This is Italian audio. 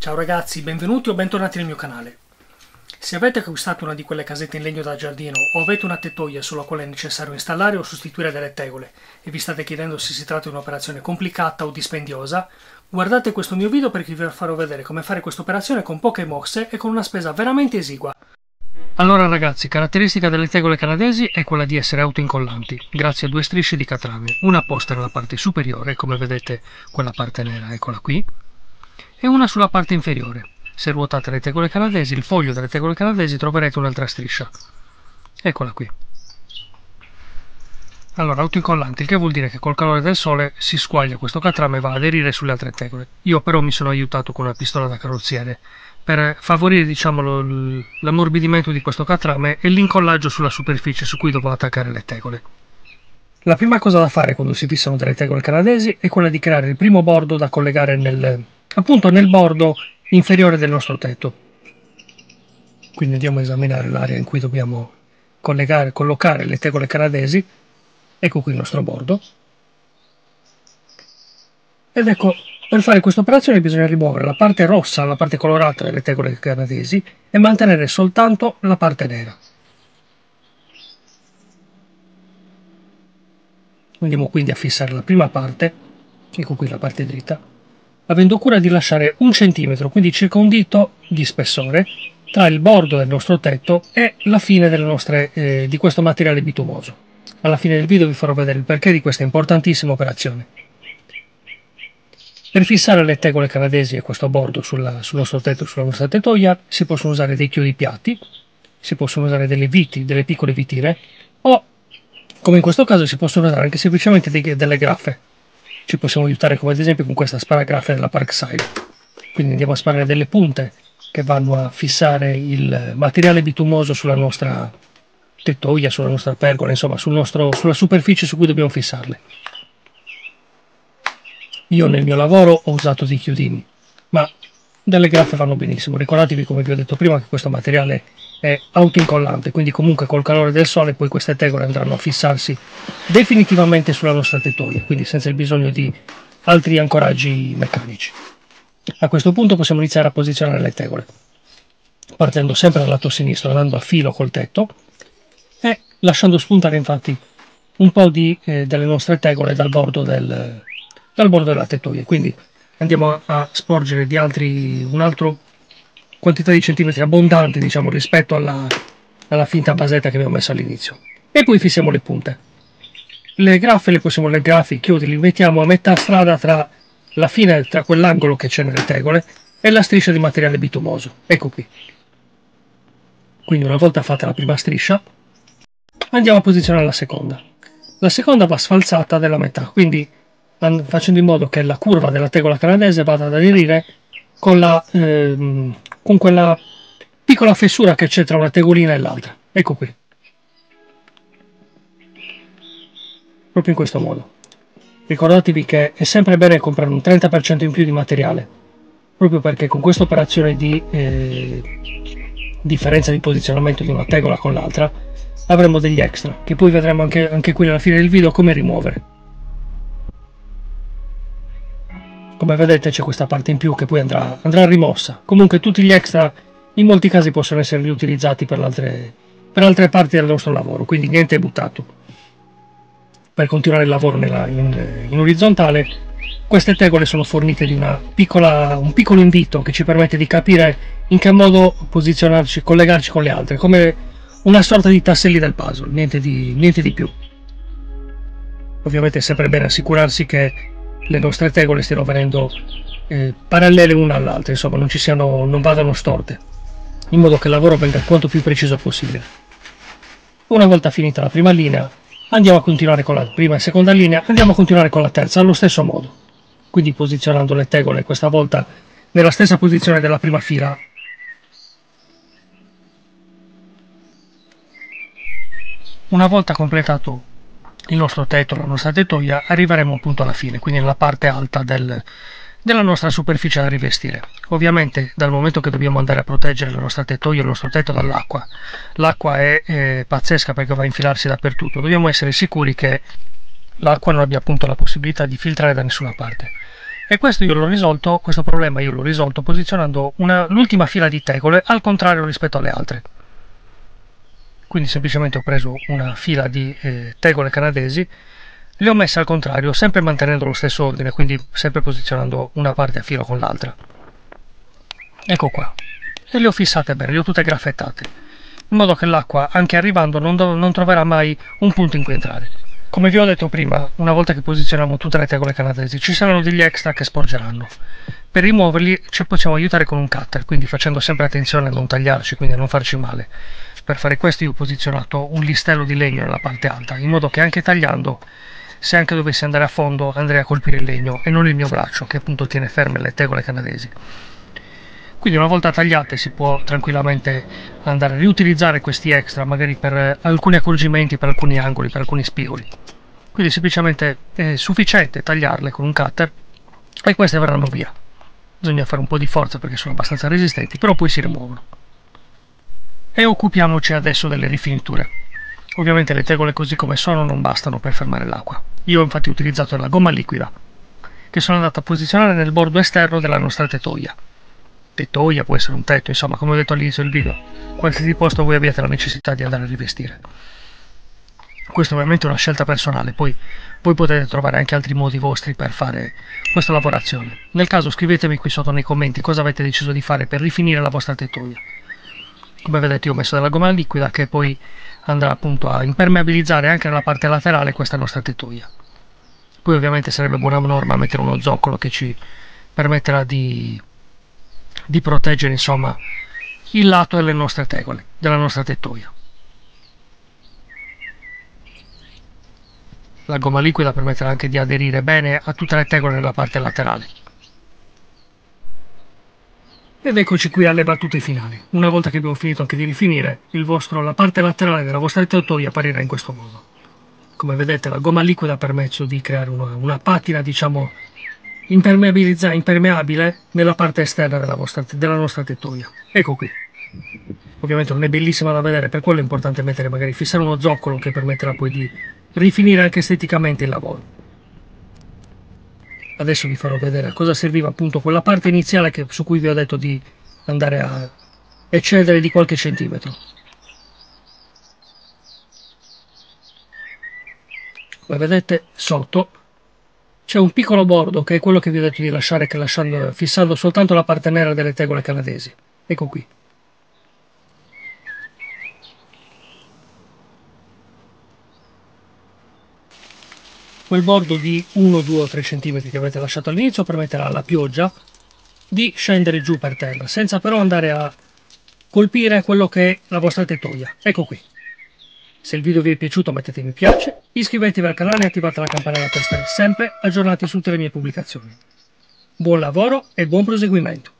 Ciao ragazzi, benvenuti o bentornati nel mio canale. Se avete acquistato una di quelle casette in legno da giardino o avete una tettoia sulla quale è necessario installare o sostituire delle tegole e vi state chiedendo se si tratta di un'operazione complicata o dispendiosa, guardate questo mio video perché vi farò vedere come fare questa operazione con poche mosse e con una spesa veramente esigua. Allora ragazzi, caratteristica delle tegole canadesi è quella di essere autoincollanti, grazie a due strisce di catrame, una apposta nella parte superiore, come vedete quella parte nera, eccola qui, e una sulla parte inferiore. Se ruotate le tegole canadesi, il foglio delle tegole canadesi, troverete un'altra striscia. Eccola qui. Allora, autoincollante, il che vuol dire che col calore del sole si squaglia questo catrame e va ad aderire sulle altre tegole. Io però mi sono aiutato con una pistola da carrozziere per favorire, diciamo, l'ammorbidimento di questo catrame e l'incollaggio sulla superficie su cui dovrò attaccare le tegole. La prima cosa da fare quando si fissano delle tegole canadesi è quella di creare il primo bordo da collegare appunto nel bordo inferiore del nostro tetto. Quindi andiamo a esaminare l'area in cui dobbiamo collocare le tegole canadesi. Ecco qui il nostro bordo. Ed ecco, per fare questa operazione bisogna rimuovere la parte rossa, la parte colorata delle tegole canadesi e mantenere soltanto la parte nera. Andiamo quindi a fissare la prima parte, ecco qui la parte dritta, avendo cura di lasciare 1 centimetro, quindi circa un dito di spessore, tra il bordo del nostro tetto e la fine di questo materiale bitumoso. Alla fine del video vi farò vedere il perché di questa importantissima operazione. Per fissare le tegole canadesi e questo bordo sul nostro tetto, sulla nostra tettoia, si possono usare dei chiodi piatti, si possono usare delle viti, delle piccole vitine, o come in questo caso si possono usare anche semplicemente delle graffe. Ci possiamo aiutare come ad esempio con questa sparagraffe della Parkside. Quindi andiamo a sparare delle punte che vanno a fissare il materiale bitumoso sulla nostra tettoia, sulla nostra pergola, insomma sulla superficie su cui dobbiamo fissarle. Io nel mio lavoro ho usato dei chiodini, ma delle graffe vanno benissimo. Ricordatevi, come vi ho detto prima, che questo materiale è autoincollante, quindi comunque col calore del sole poi queste tegole andranno a fissarsi definitivamente sulla nostra tettoia, quindi senza il bisogno di altri ancoraggi meccanici. A questo punto possiamo iniziare a posizionare le tegole, partendo sempre dal lato sinistro, andando a filo col tetto e lasciando spuntare infatti un po' delle nostre tegole dal bordo della tettoia. Quindi andiamo a sporgere un'altra quantità di centimetri abbondante, diciamo, rispetto alla finta basetta che abbiamo messo all'inizio, e poi fissiamo le punte. Le graffe i chiodi li mettiamo a metà strada tra quell'angolo che c'è nelle tegole e la striscia di materiale bitumoso. Ecco qui. Quindi una volta fatta la prima striscia andiamo a posizionare la seconda. La seconda va sfalsata della metà, quindi facendo in modo che la curva della tegola canadese vada ad aderire con quella piccola fessura che c'è tra una tegolina e l'altra. Ecco qui. Proprio in questo modo. Ricordatevi che è sempre bene comprare un 30% in più di materiale, proprio perché con questa operazione di differenza di posizionamento di una tegola con l'altra avremo degli extra, che poi vedremo anche qui alla fine del video come rimuovere. Come vedete c'è questa parte in più che poi andrà rimossa. Comunque tutti gli extra in molti casi possono essere riutilizzati per altre parti del nostro lavoro, quindi niente è buttato. Per continuare il lavoro in orizzontale, queste tegole sono fornite di un piccolo invito che ci permette di capire in che modo posizionarci, collegarci con le altre, come una sorta di tasselli del puzzle, niente di più. Ovviamente è sempre bene assicurarsi che le nostre tegole stiano venendo parallele una all'altra, insomma non vadano storte, in modo che il lavoro venga quanto più preciso possibile. Una volta finita la prima linea andiamo a continuare con la prima e seconda linea, andiamo a continuare con la terza allo stesso modo, quindi posizionando le tegole questa volta nella stessa posizione della prima fila. Una volta completato il nostro tetto, la nostra tettoia, arriveremo appunto alla fine, quindi nella parte alta della nostra superficie da rivestire. Ovviamente dal momento che dobbiamo andare a proteggere la nostra tettoia, il nostro tetto dall'acqua, l'acqua è pazzesca perché va a infilarsi dappertutto, dobbiamo essere sicuri che l'acqua non abbia appunto la possibilità di filtrare da nessuna parte. E questo io l'ho risolto, questo problema io l'ho risolto posizionando l'ultima fila di tegole al contrario rispetto alle altre. Quindi semplicemente ho preso una fila di tegole canadesi, le ho messe al contrario, sempre mantenendo lo stesso ordine, quindi sempre posizionando una parte a filo con l'altra. Ecco qua. E le ho fissate bene, le ho tutte graffettate, in modo che l'acqua, anche arrivando, non troverà mai un punto in cui entrare. Come vi ho detto prima, una volta che posizioniamo tutte le tegole canadesi, ci saranno degli extra che sporgeranno. Per rimuoverli ci possiamo aiutare con un cutter, quindi facendo sempre attenzione a non tagliarci, quindi a non farci male. Per fare questo io ho posizionato un listello di legno nella parte alta, in modo che anche tagliando, se anche dovessi andare a fondo, andrei a colpire il legno e non il mio braccio, che appunto tiene ferme le tegole canadesi. Quindi una volta tagliate si può tranquillamente andare a riutilizzare questi extra, magari per alcuni accorgimenti, per alcuni angoli, per alcuni spigoli. Quindi semplicemente è sufficiente tagliarle con un cutter e queste verranno via. Bisogna fare un po' di forza perché sono abbastanza resistenti, però poi si rimuovono. E occupiamoci adesso delle rifiniture. Ovviamente le tegole così come sono non bastano per fermare l'acqua. Io ho infatti utilizzato della gomma liquida, che sono andato a posizionare nel bordo esterno della nostra tettoia. Tettoia, può essere un tetto, insomma, come ho detto all'inizio del video, qualsiasi posto voi abbiate la necessità di andare a rivestire. Questa ovviamente è una scelta personale, poi voi potete trovare anche altri modi vostri per fare questa lavorazione. Nel caso scrivetemi qui sotto nei commenti cosa avete deciso di fare per rifinire la vostra tettoia. Come vedete io ho messo della gomma liquida che poi andrà appunto a impermeabilizzare anche nella parte laterale questa nostra tettoia. Poi ovviamente sarebbe buona norma mettere uno zoccolo che ci permetterà di proteggere insomma il lato delle nostre tegole, della nostra tettoia. La gomma liquida permetterà anche di aderire bene a tutte le tegole nella parte laterale. Ed eccoci qui alle battute finali. Una volta che abbiamo finito anche di rifinire, la parte laterale della vostra tettoia apparirà in questo modo. Come vedete la gomma liquida ha permesso di creare una patina, diciamo, impermeabile nella parte esterna della nostra tettoia. Ecco qui. Ovviamente non è bellissima da vedere, per quello è importante fissare uno zoccolo che permetterà poi di rifinire anche esteticamente il lavoro. Adesso vi farò vedere a cosa serviva appunto quella parte iniziale su cui vi ho detto di andare a eccedere di qualche centimetro. Come vedete sotto c'è un piccolo bordo che è quello che vi ho detto di lasciare, fissando soltanto la parte nera delle tegole canadesi. Ecco qui. Quel bordo di 1, 2 o 3 cm che avete lasciato all'inizio permetterà alla pioggia di scendere giù per terra, senza però andare a colpire quello che è la vostra tettoia. Ecco qui. Se il video vi è piaciuto mettete mi piace, iscrivetevi al canale e attivate la campanella per stare sempre aggiornati su tutte le mie pubblicazioni. Buon lavoro e buon proseguimento!